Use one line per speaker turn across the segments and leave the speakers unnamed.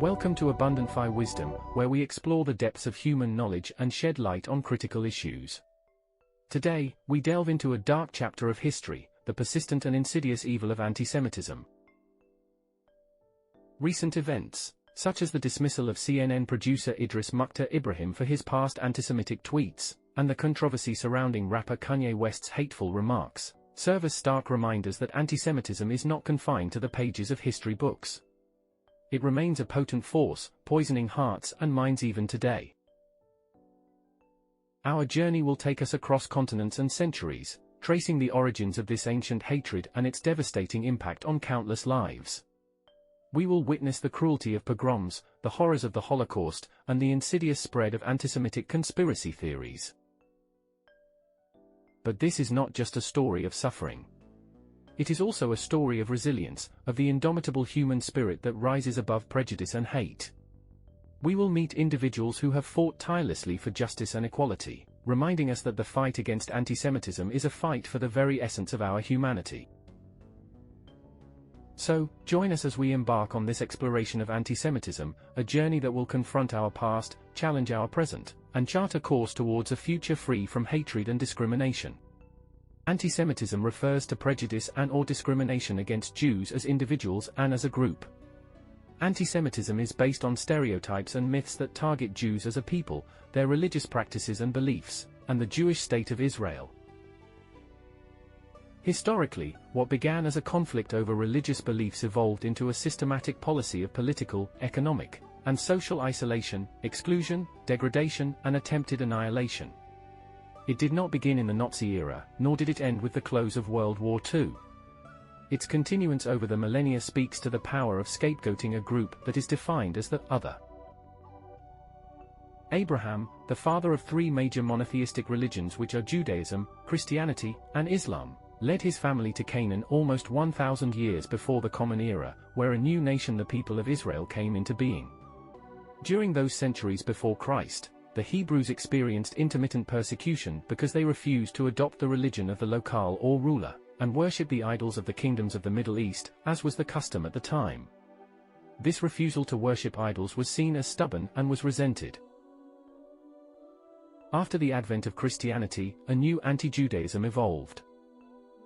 Welcome to Abundant Fi Wisdom, where we explore the depths of human knowledge and shed light on critical issues. Today, we delve into a dark chapter of history, the persistent and insidious evil of anti-Semitism. Recent events, such as the dismissal of CNN producer Idris Mukhtar Ibrahim for his past anti-Semitic tweets, and the controversy surrounding rapper Kanye West's hateful remarks, serve as stark reminders that anti-Semitism is not confined to the pages of history books. It remains a potent force, poisoning hearts and minds even today. Our journey will take us across continents and centuries, tracing the origins of this ancient hatred and its devastating impact on countless lives. We will witness the cruelty of pogroms, the horrors of the Holocaust, and the insidious spread of anti-Semitic conspiracy theories. But this is not just a story of suffering. It is also a story of resilience, of the indomitable human spirit that rises above prejudice and hate. We will meet individuals who have fought tirelessly for justice and equality, reminding us that the fight against anti-Semitism is a fight for the very essence of our humanity. So, join us as we embark on this exploration of anti-Semitism, a journey that will confront our past, challenge our present, and chart a course towards a future free from hatred and discrimination. Anti-Semitism refers to prejudice and/or discrimination against Jews as individuals and as a group. Anti-Semitism is based on stereotypes and myths that target Jews as a people, their religious practices and beliefs, and the Jewish state of Israel. Historically, what began as a conflict over religious beliefs evolved into a systematic policy of political, economic, and social isolation, exclusion, degradation, and attempted annihilation. It did not begin in the Nazi era, nor did it end with the close of World War II. Its continuance over the millennia speaks to the power of scapegoating a group that is defined as the other. Abraham, the father of three major monotheistic religions which are Judaism, Christianity, and Islam, led his family to Canaan almost 1,000 years before the Common Era, where a new nation, the people of Israel, came into being. During those centuries before Christ, the Hebrews experienced intermittent persecution because they refused to adopt the religion of the locale or ruler, and worship the idols of the kingdoms of the Middle East, as was the custom at the time. This refusal to worship idols was seen as stubborn and was resented. After the advent of Christianity, a new anti-Judaism evolved.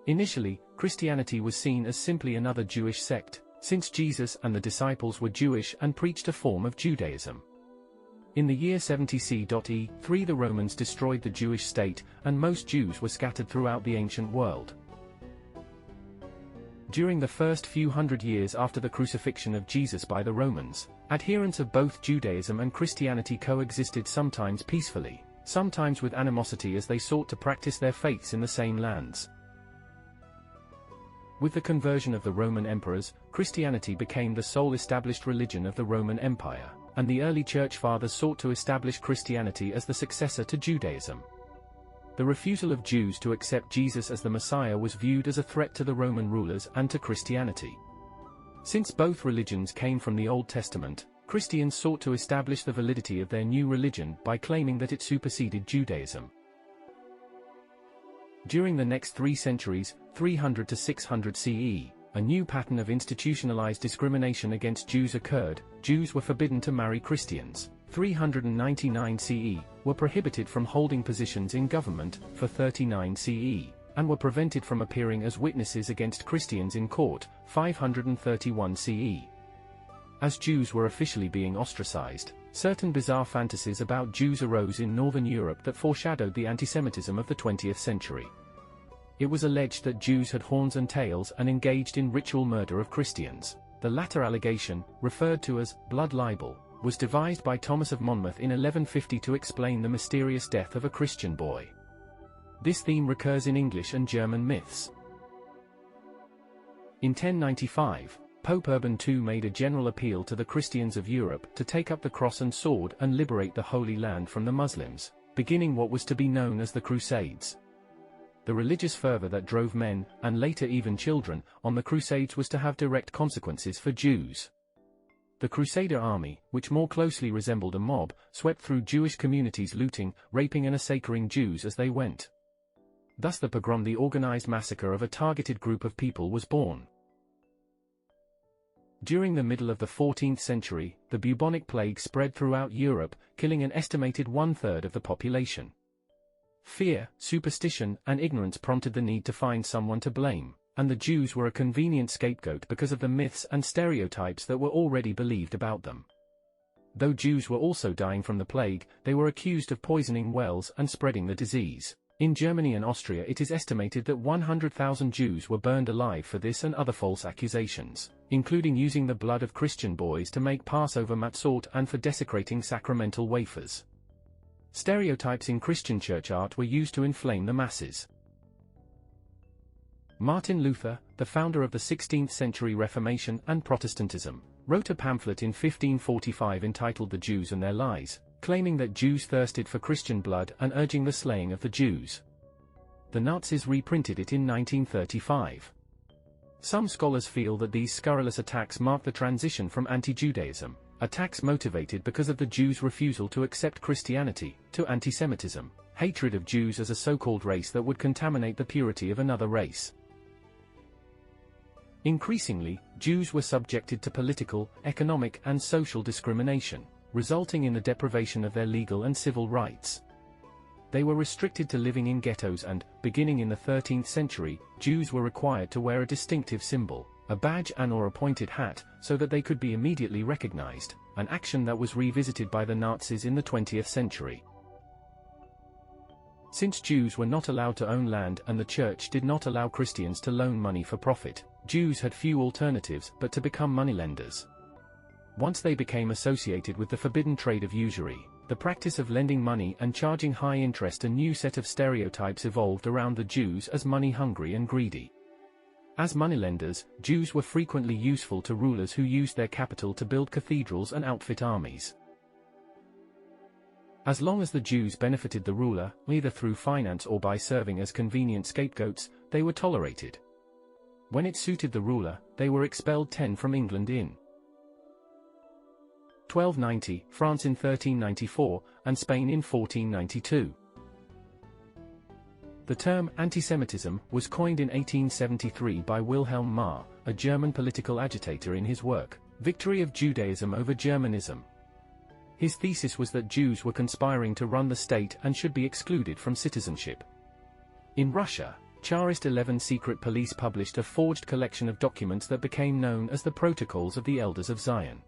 Initially, Christianity was seen as simply another Jewish sect, since Jesus and the disciples were Jewish and preached a form of Judaism. In the year 70 CE, the Romans destroyed the Jewish state, and most Jews were scattered throughout the ancient world. During the first few hundred years after the crucifixion of Jesus by the Romans, adherents of both Judaism and Christianity coexisted, sometimes peacefully, sometimes with animosity, as they sought to practice their faiths in the same lands. With the conversion of the Roman emperors, Christianity became the sole established religion of the Roman Empire, and the early church fathers sought to establish Christianity as the successor to Judaism. The refusal of Jews to accept Jesus as the Messiah was viewed as a threat to the Roman rulers and to Christianity. Since both religions came from the Old Testament, Christians sought to establish the validity of their new religion by claiming that it superseded Judaism. During the next 3 centuries, 300 to 600 CE, a new pattern of institutionalized discrimination against Jews occurred. Jews were forbidden to marry Christians. 399 CE, were prohibited from holding positions in government, for 39 CE, and were prevented from appearing as witnesses against Christians in court, 531 CE. As Jews were officially being ostracized, certain bizarre fantasies about Jews arose in Northern Europe that foreshadowed the anti-Semitism of the 20th century. It was alleged that Jews had horns and tails and engaged in ritual murder of Christians. The latter allegation, referred to as blood libel, was devised by Thomas of Monmouth in 1150 to explain the mysterious death of a Christian boy. This theme recurs in English and German myths. In 1095, Pope Urban II made a general appeal to the Christians of Europe to take up the cross and sword and liberate the Holy Land from the Muslims, beginning what was to be known as the Crusades. The religious fervor that drove men, and later even children, on the Crusades was to have direct consequences for Jews. The Crusader army, which more closely resembled a mob, swept through Jewish communities, looting, raping and massacring Jews as they went. Thus the pogrom, the organized massacre of a targeted group of people, was born. During the middle of the 14th century, the bubonic plague spread throughout Europe, killing an estimated one-third of the population. Fear, superstition, and ignorance prompted the need to find someone to blame, and the Jews were a convenient scapegoat because of the myths and stereotypes that were already believed about them. Though Jews were also dying from the plague, they were accused of poisoning wells and spreading the disease. In Germany and Austria it is estimated that 100,000 Jews were burned alive for this and other false accusations, including using the blood of Christian boys to make Passover matzot and for desecrating sacramental wafers. Stereotypes in Christian church art were used to inflame the masses. Martin Luther, the founder of the 16th century Reformation and Protestantism, wrote a pamphlet in 1545 entitled The Jews and Their Lies, claiming that Jews thirsted for Christian blood and urging the slaying of the Jews. The Nazis reprinted it in 1935. Some scholars feel that these scurrilous attacks mark the transition from anti-Judaism, attacks motivated because of the Jews' refusal to accept Christianity, to anti-Semitism, hatred of Jews as a so-called race that would contaminate the purity of another race. Increasingly, Jews were subjected to political, economic, and social discrimination, resulting in the deprivation of their legal and civil rights. They were restricted to living in ghettos and, beginning in the 13th century, Jews were required to wear a distinctive symbol, a badge and/or a pointed hat, so that they could be immediately recognized, an action that was revisited by the Nazis in the 20th century. Since Jews were not allowed to own land and the church did not allow Christians to loan money for profit, Jews had few alternatives but to become moneylenders. Once they became associated with the forbidden trade of usury, the practice of lending money and charging high interest, a new set of stereotypes evolved around the Jews as money-hungry and greedy. As moneylenders, Jews were frequently useful to rulers who used their capital to build cathedrals and outfit armies. As long as the Jews benefited the ruler, either through finance or by serving as convenient scapegoats, they were tolerated. When it suited the ruler, they were expelled from England in 1290, France in 1394, and Spain in 1492. The term anti-Semitism was coined in 1873 by Wilhelm Marr, a German political agitator, in his work, Victory of Judaism over Germanism. His thesis was that Jews were conspiring to run the state and should be excluded from citizenship. In Russia, Tsarist 11 secret police published a forged collection of documents that became known as the Protocols of the Elders of Zion.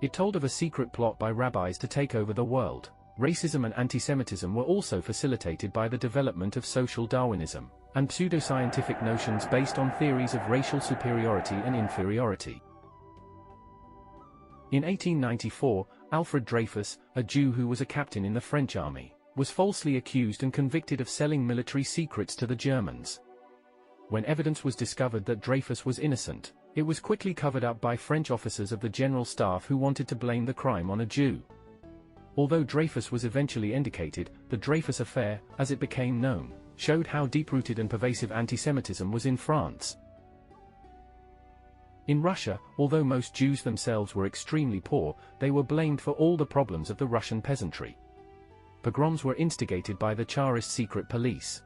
It told of a secret plot by rabbis to take over the world. Racism and anti-Semitism were also facilitated by the development of social Darwinism, and pseudoscientific notions based on theories of racial superiority and inferiority. In 1894, Alfred Dreyfus, a Jew who was a captain in the French army, was falsely accused and convicted of selling military secrets to the Germans. When evidence was discovered that Dreyfus was innocent, it was quickly covered up by French officers of the General Staff who wanted to blame the crime on a Jew. Although Dreyfus was eventually indicated, the Dreyfus Affair, as it became known, showed how deep-rooted and pervasive anti-Semitism was in France. In Russia, although most Jews themselves were extremely poor, they were blamed for all the problems of the Russian peasantry. Pogroms were instigated by the Tsarist secret police.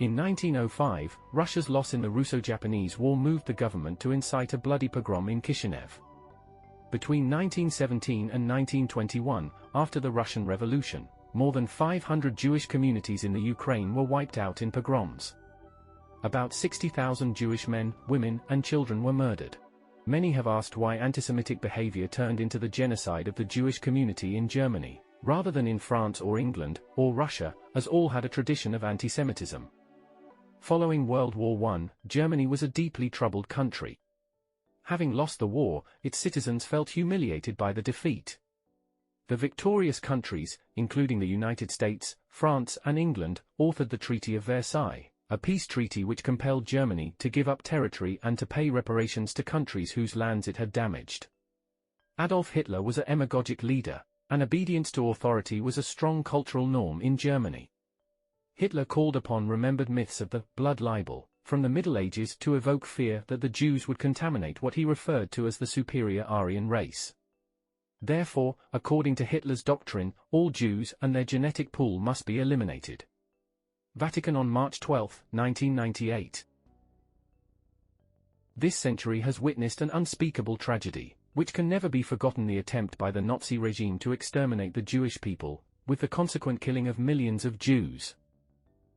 In 1905, Russia's loss in the Russo-Japanese War moved the government to incite a bloody pogrom in Kishinev. Between 1917 and 1921, after the Russian Revolution, more than 500 Jewish communities in the Ukraine were wiped out in pogroms. About 60,000 Jewish men, women, and children were murdered. Many have asked why anti-Semitic behavior turned into the genocide of the Jewish community in Germany, rather than in France or England, or Russia, as all had a tradition of anti-Semitism. Following World War I, Germany was a deeply troubled country. Having lost the war, its citizens felt humiliated by the defeat. The victorious countries, including the United States, France, and England, authored the Treaty of Versailles, a peace treaty which compelled Germany to give up territory and to pay reparations to countries whose lands it had damaged. Adolf Hitler was a demagogic leader, and obedience to authority was a strong cultural norm in Germany. Hitler called upon remembered myths of the blood libel from the Middle Ages to evoke fear that the Jews would contaminate what he referred to as the superior Aryan race. Therefore, according to Hitler's doctrine, all Jews and their genetic pool must be eliminated. Vatican on March 12, 1998. This century has witnessed an unspeakable tragedy, which can never be forgotten: the attempt by the Nazi regime to exterminate the Jewish people, with the consequent killing of millions of Jews.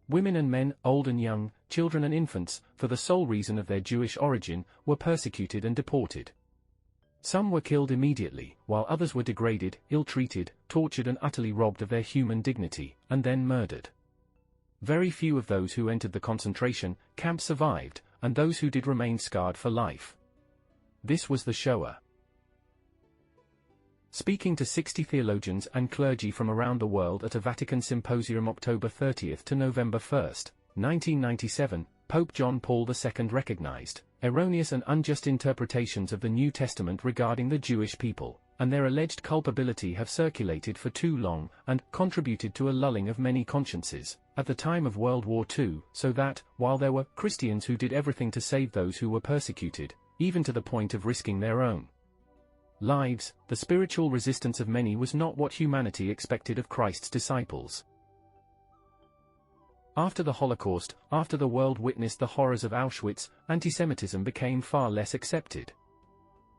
Women and men, old and young, children and infants, for the sole reason of their Jewish origin, were persecuted and deported. Some were killed immediately, while others were degraded, ill-treated, tortured and utterly robbed of their human dignity, and then murdered. Very few of those who entered the concentration camps survived, and those who did remained scarred for life. This was the Shoah. Speaking to 60 theologians and clergy from around the world at a Vatican symposium October 30 to November 1, 1997, Pope John Paul II recognized erroneous and unjust interpretations of the New Testament regarding the Jewish people, and their alleged culpability have circulated for too long and contributed to a lulling of many consciences at the time of World War II, so that, while there were Christians who did everything to save those who were persecuted, even to the point of risking their own lives, the spiritual resistance of many was not what humanity expected of Christ's disciples. After the Holocaust, after the world witnessed the horrors of Auschwitz, anti-Semitism became far less accepted.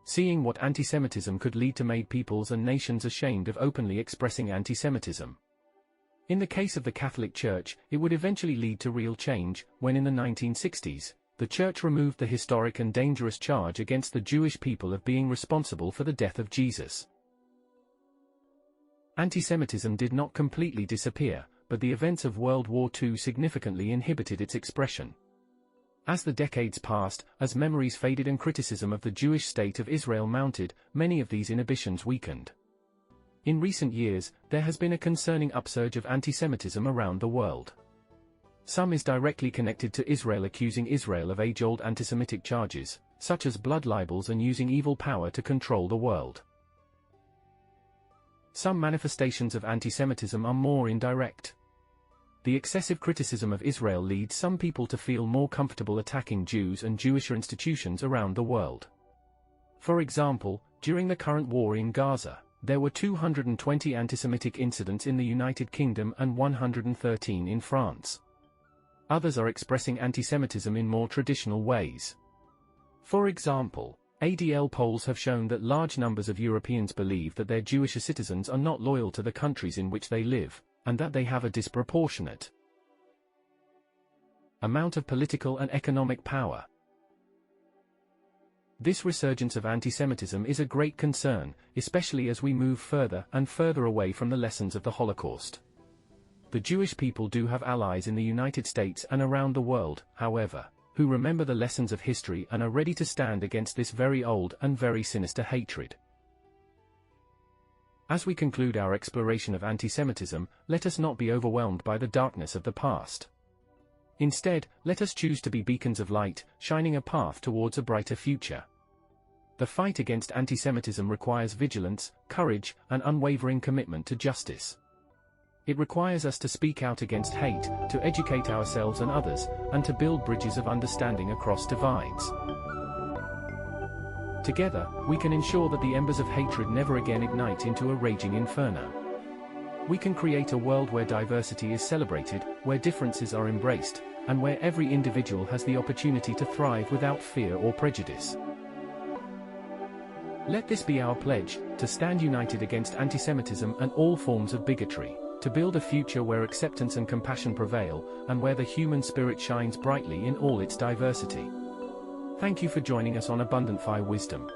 Seeing what anti-Semitism could lead to made peoples and nations ashamed of openly expressing anti-Semitism. In the case of the Catholic Church, it would eventually lead to real change, when in the 1960s, the Church removed the historic and dangerous charge against the Jewish people of being responsible for the death of Jesus. Anti-Semitism did not completely disappear, but the events of World War II significantly inhibited its expression. As the decades passed, as memories faded and criticism of the Jewish state of Israel mounted, many of these inhibitions weakened. In recent years, there has been a concerning upsurge of anti-Semitism around the world. Some is directly connected to Israel, accusing Israel of age-old anti-Semitic charges, such as blood libels and using evil power to control the world. Some manifestations of anti-Semitism are more indirect. The excessive criticism of Israel leads some people to feel more comfortable attacking Jews and Jewish institutions around the world. For example, during the current war in Gaza, there were 220 anti-Semitic incidents in the United Kingdom and 113 in France. Others are expressing anti-Semitism in more traditional ways. For example, ADL polls have shown that large numbers of Europeans believe that their Jewish citizens are not loyal to the countries in which they live, and that they have a disproportionate amount of political and economic power. This resurgence of anti-Semitism is a great concern, especially as we move further and further away from the lessons of the Holocaust. The Jewish people do have allies in the United States and around the world, however, who remember the lessons of history and are ready to stand against this very old and very sinister hatred. As we conclude our exploration of anti-Semitism, let us not be overwhelmed by the darkness of the past. Instead, let us choose to be beacons of light, shining a path towards a brighter future. The fight against anti-Semitism requires vigilance, courage, and unwavering commitment to justice. It requires us to speak out against hate, to educate ourselves and others, and to build bridges of understanding across divides. Together, we can ensure that the embers of hatred never again ignite into a raging inferno. We can create a world where diversity is celebrated, where differences are embraced, and where every individual has the opportunity to thrive without fear or prejudice. Let this be our pledge, to stand united against anti-Semitism and all forms of bigotry, to build a future where acceptance and compassion prevail, and where the human spirit shines brightly in all its diversity. Thank you for joining us on Abundant Fire Wisdom.